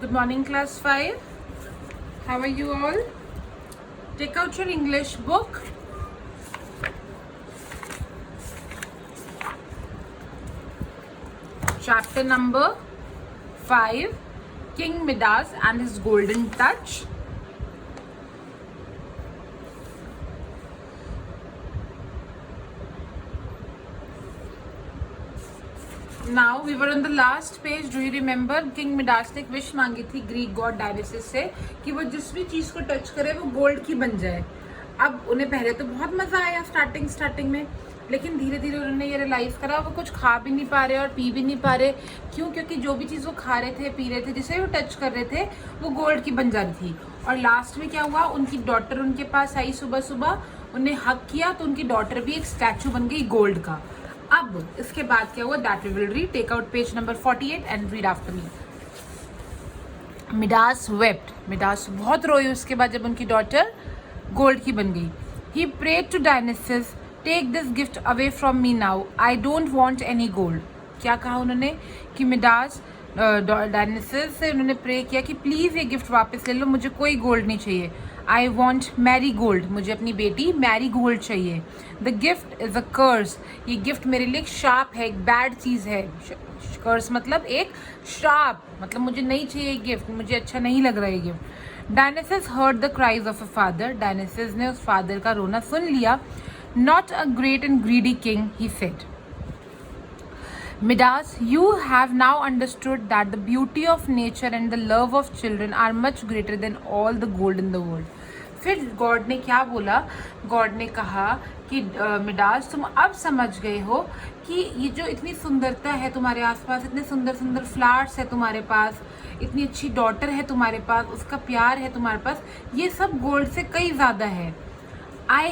Good morning, class 5. How are you all? Take out your English book. Chapter number 5, King Midas and his golden touch. Now we were on the last page. Do you remember? King Midas ने एक wish मांगी थी Greek God डायनेसिस से कि वो जिस भी चीज को टच करे वो गोल्ड की बन जाए. अब उन्हें पहले तो बहुत मजा आया स्टार्टिंग में, लेकिन धीरे धीरे उन्होंने ये रियलाइज करा वो कुछ खा भी नहीं पा रहे और पी भी नहीं पा रहे. क्यों? क्योंकि जो भी चीज़ वो खा रहे थे, पी रहे थे, जिसे वो टच कर रहे थे वो गोल्ड की बन जा रही थी. और लास्ट में क्या हुआ, उनकी डॉटर उनके पास आई सुबह सुबह, उन्हें हक किया तो उनकी डॉटर भी एक स्टैचू बन गई गोल्ड का. अब इसके बाद क्या हुआ, that we will read. Take out page number 48 and read after me. Midas wept. Midas बहुत रोई उसके बाद जब उनकी डॉटर गोल्ड की बन गई. He prayed to Dionysus, take this gift away from me now, I don't want any gold. क्या कहा उन्होंने कि मिडास डायनेसिस से उन्होंने प्रे किया कि प्लीज़ ये गिफ्ट वापस ले लो, मुझे कोई गोल्ड नहीं चाहिए. आई वॉन्ट मैरी गोल्ड, मुझे अपनी बेटी मैरी गोल्ड चाहिए. द गिफ्ट इज़ अ कर्स, ये गिफ्ट मेरे लिए एक शाप है, एक बैड चीज़ है. कर्स मतलब एक श्राप, मतलब मुझे नहीं चाहिए गिफ्ट, मुझे अच्छा नहीं लग रहा है gift. Dionysus heard the cries of a father, Dionysus ने उस फादर का रोना सुन लिया. Not a great and greedy king, he said. Midas, you have now understood that the beauty of nature and the love of children are much greater than all the gold in the world. फिर God ने क्या बोला, God ने कहा कि Midas तुम अब समझ गए हो कि ये जो इतनी सुंदरता है तुम्हारे आसपास, इतने सुंदर सुंदर फ्लावर्स है तुम्हारे पास, इतनी अच्छी डॉटर है तुम्हारे पास, उसका प्यार है तुम्हारे पास, ये सब गोल्ड से कई ज़्यादा है. आई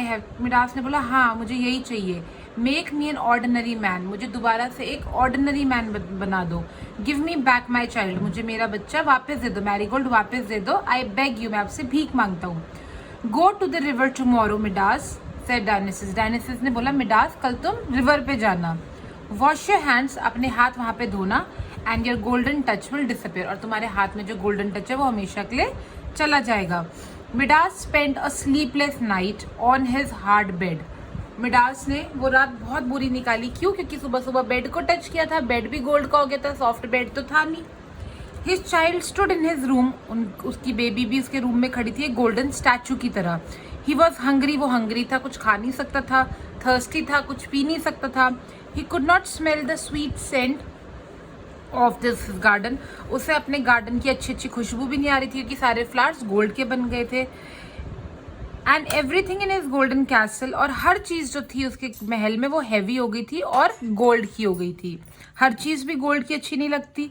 हैव, मिडास ने बोला हाँ मुझे यही चाहिए. Make me an ordinary man, मुझे दोबारा से एक ऑर्डिनरी मैन बना दो. Give me back my child, मुझे मेरा बच्चा वापस दे दो, मैरीगोल्ड वापस दे दो. आई बेग यू, मैं आपसे भीख मांगता हूँ. Go to the river tomorrow Midas, said Dionysus. Dionysus ने बोला मिडास कल तुम रिवर पे जाना. वॉश योर हैंड्स, अपने हाथ वहाँ पे धोना. And your golden touch will disappear, और तुम्हारे हाथ में जो गोल्डन टच है वो हमेशा के लिए चला जाएगा. Midas spent a sleepless night on his hard bed. Midas ने वो रात बहुत बुरी निकाली. क्यों? क्योंकि सुबह सुबह बेड को टच किया था, बेड भी गोल्ड का हो गया था, सॉफ्ट बेड तो था नहीं. His child stood in his room, उसकी बेबी भी उसके रूम में खड़ी थी एक गोल्डन स्टैचू की तरह. ही वॉज हंग्री, वो हंग्री था, कुछ खा नहीं सकता था. थर्स्टी था, कुछ पी नहीं सकता था. He could not smell the sweet scent of this garden, उसे अपने गार्डन की अच्छी अच्छी खुशबू भी नहीं आ रही थी क्योंकि सारे फ्लावर्स गोल्ड के बन गए थे. And everything in his golden castle, और हर चीज़ जो थी उसके महल में वो हैवी हो गई थी और गोल्ड की हो गई थी. हर चीज़ भी गोल्ड की अच्छी नहीं लगती.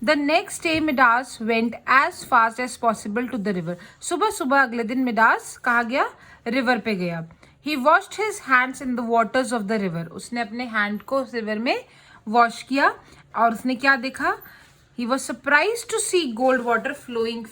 The next day Midas went as fast as possible to the river. सुबह सुबह अगले दिन मिडास कहाँ गया, रिवर पे गया. He washed his hands in the waters of the river, उसने अपने हैंड को उस रिवर में वॉश किया और उसने क्या देखा, he was surprised to see gold water flowing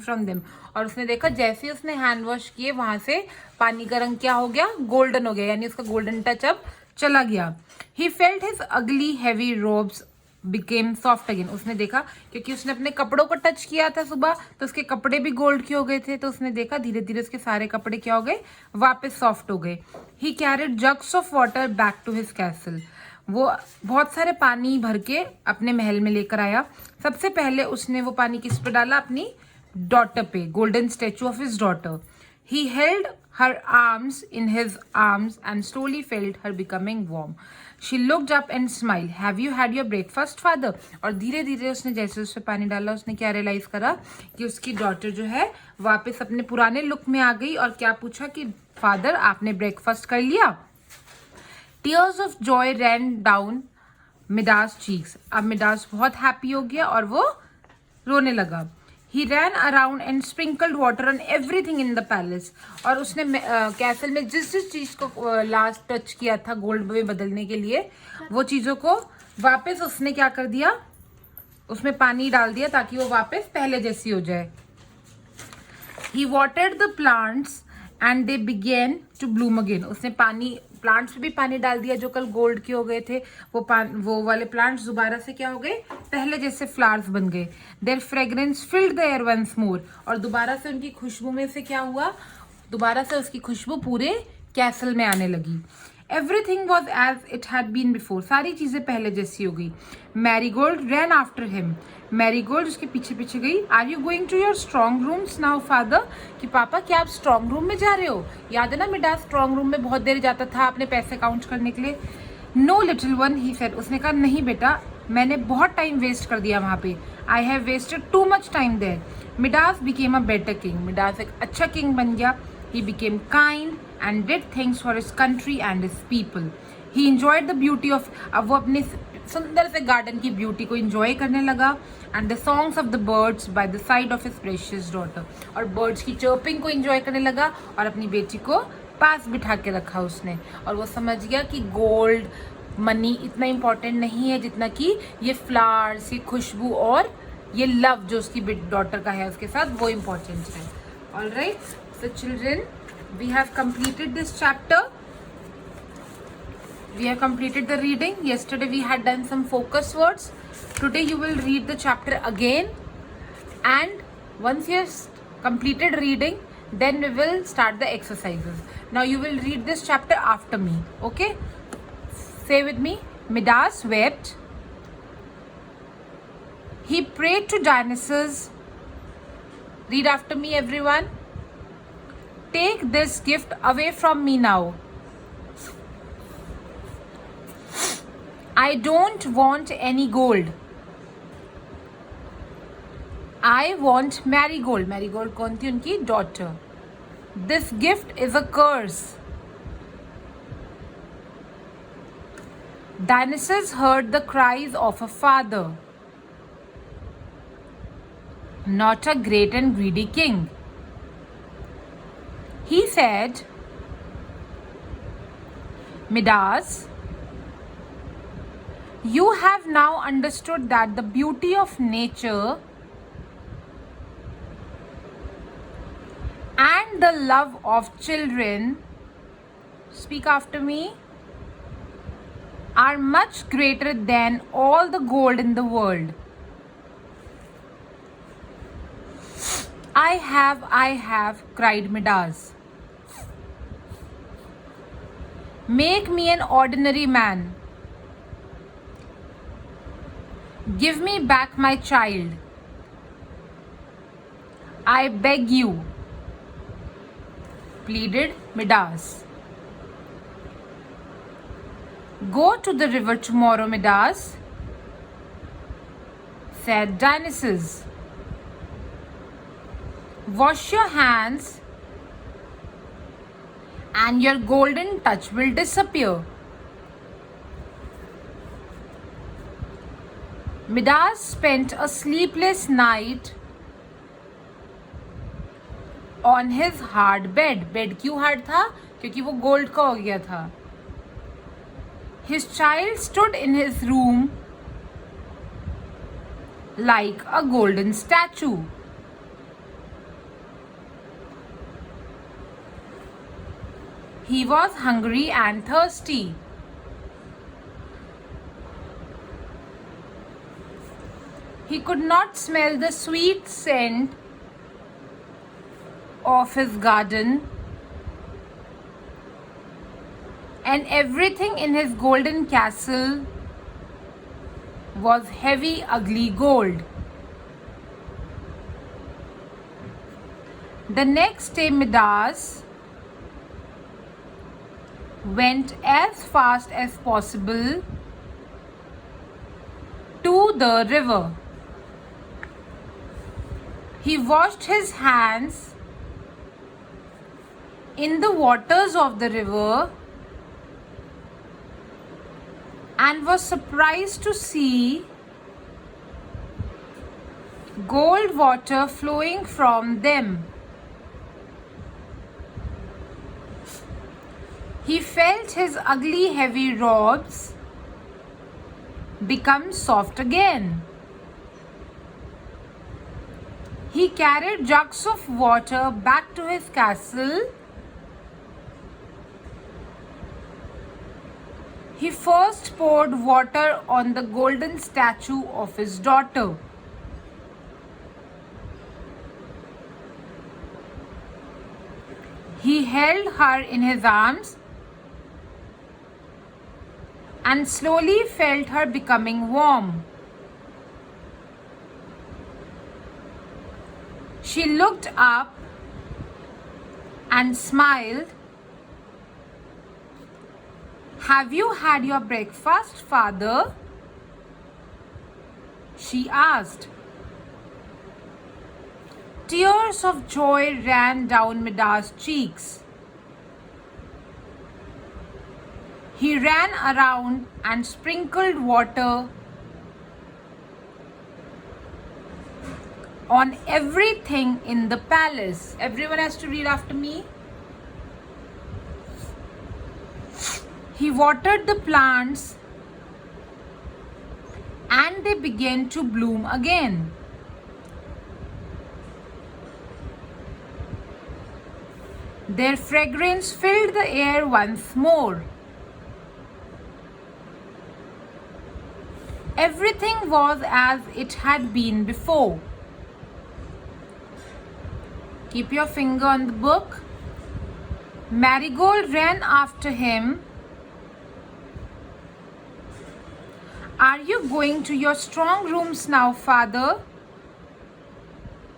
from them. और उसने देखा जैसे ही उसने हैंड वॉश किए वहां से पानी का रंग क्या हो गया, गोल्डन हो गया, यानी उसका गोल्डन टच अब चला गया. he felt his ugly heavy robes became soft again. उसने देखा क्योंकि उसने अपने कपड़ों को टच किया था सुबह तो उसके कपड़े भी गोल्ड के हो गए थे, तो उसने देखा धीरे धीरे उसके सारे कपड़े क्या हो गए, वापस सॉफ्ट हो गए. He carried jugs of water back to his castle. वो बहुत सारे पानी भर के अपने महल में लेकर आया. सबसे पहले उसने वो पानी किस पे डाला, अपनी डॉटर पे, golden statue of his daughter. He held her arms in his arms and slowly felt her becoming warm. She looked up and smile. Have you had your breakfast father. और धीरे धीरे उसने जैसे उस पर पानी डाला उसने क्या रियलाइज करा कि उसकी डॉटर जो है वापस अपने पुराने लुक में आ गई. और क्या पूछा कि फादर आपने ब्रेकफास्ट कर लिया. Tears of Joy rain down Midas cheeks. अब मिडास बहुत हैप्पी हो गया और वो रोने लगा. He ran around and sprinkled water on everything in the palace. और उसने कैसल में जिस जिस चीज़ को लास्ट टच किया था गोल्ड में बदलने के लिए, वो चीज़ों को वापस उसने क्या कर दिया, उसमें पानी डाल दिया ताकि वो वापस पहले जैसी हो जाए. He watered the plants and they began to bloom again. उसने पानी प्लांट्स पे भी पानी डाल दिया जो कल गोल्ड के हो गए थे, वो वाले प्लांट्स दोबारा से क्या हो गए, पहले जैसे फ्लावर्स बन गए. Their fragrance filled the air once more, और दोबारा से उनकी खुशबू में से क्या हुआ, दोबारा से उसकी खुशबू पूरे कैसल में आने लगी. Everything was as it had been before, सारी चीजें पहले जैसी हो गई. Marigold ran after him, Marigold उसके पीछे पीछे गई. Are you going to your strong rooms now father, कि पापा क्या आप स्ट्रॉन्ग रूम में जा रहे हो. याद है ना मिडास स्ट्रॉन्ग रूम में बहुत देर जाता था अपने पैसे काउंट करने के लिए. Know little one he said, उसने कहा नहीं बेटा मैंने बहुत टाइम वेस्ट कर दिया वहाँ पे. I have wasted too much time there. Midas became a better king, Midas एक अच्छा किंग बन गया. He became kind and did things for his country and his people. He enjoyed the beauty of, अब वो अपने सुंदर से garden की ब्यूटी को enjoy करने लगा. And the songs of the birds by the side of his precious daughter, और birds की chirping को enjoy करने लगा और अपनी बेटी को पास बिठा के रखा उसने. और वो समझ गया कि गोल्ड मनी इतना इम्पोर्टेंट नहीं है जितना कि ये फ्लावर्स, ये खुशबू और ये लव जो उसकी डॉटर का है उसके साथ, वो इम्पोर्टेंट है. Alright, so children, we have completed this chapter. We have completed the reading. Yesterday we had done some focus words. Today you will read the chapter again, and once you have completed reading, then we will start the exercises. Now you will read this chapter after me, okay? Say with me. Midas wept. He prayed to Dionysus. Read after me, everyone. Take this gift away from me now. I don't want any gold. I want Marigold. Marigold कौन थी उनकी daughter. This gift is a curse. Dionysus heard the cries of a father, not a great and greedy king. He said, Midas, you have now understood that the beauty of nature and the love of children, speak after me, are much greater than all the gold in the world. I have, cried Midas. Make me an ordinary man. Give me back my child. I beg you, pleaded Midas. Go to the river tomorrow, Midas, said Dionysus. Wash your hands and your golden touch will disappear. Midas spent a sleepless night on his hard bed. Bed क्यों hard था? क्योंकि वो gold का हो गया था. His child stood in his room like a golden statue. He was hungry and thirsty. He could not smell the sweet scent of his garden, and everything in his golden castle was heavy, ugly gold. The next day, Midas went as fast as possible to the river. He washed his hands in the waters of the river and was surprised to see gold water flowing from them. He felt his ugly, heavy robes become soft again. He carried jugs of water back to his castle He first poured water on the golden statue of his daughter. He held her in his arms and slowly felt her becoming warm. She looked up and smiled. "Have you had your breakfast, father?" she asked. Tears of joy ran down Midas' cheeks. He ran around and sprinkled water on everything in the palace. Everyone has to read after me. He watered the plants and they began to bloom again. Their fragrance filled the air once more. Everything was as it had been before. Keep your finger on the book. Marigold ran after him. "Are you going to your strong rooms now, father?"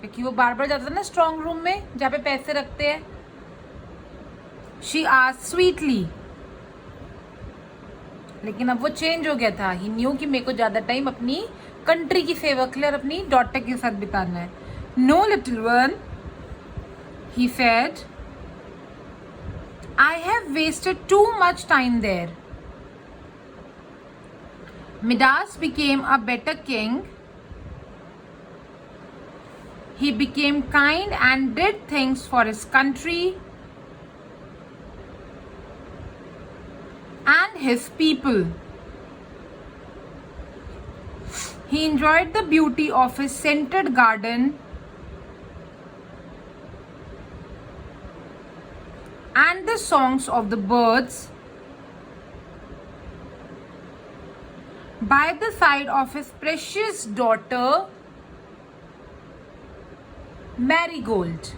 क्योंकि वो बार बार जाता था ना strong room में जहाँ पे पैसे रखते हैं. She asked sweetly. लेकिन अब वो चेंज हो गया था. He knew कि मेरे को ज़्यादा टाइम अपनी कंट्री की सेवा के लिए और अपनी डॉटर के साथ बिताना है. "No, little one," he said. "I have wasted too much time there." Midas became a better king. He became kind and did things for his country and his people. He enjoyed the beauty of his scented garden and the songs of the birds by the side of his precious daughter Marigold.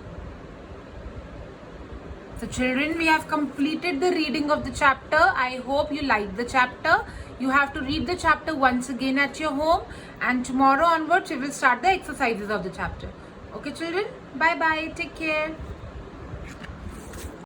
So children, we have completed the reading of the chapter. I hope you liked the chapter. You have to read the chapter once again at your home, and tomorrow onwards we will start the exercises of the chapter. Okay children, bye bye, take care.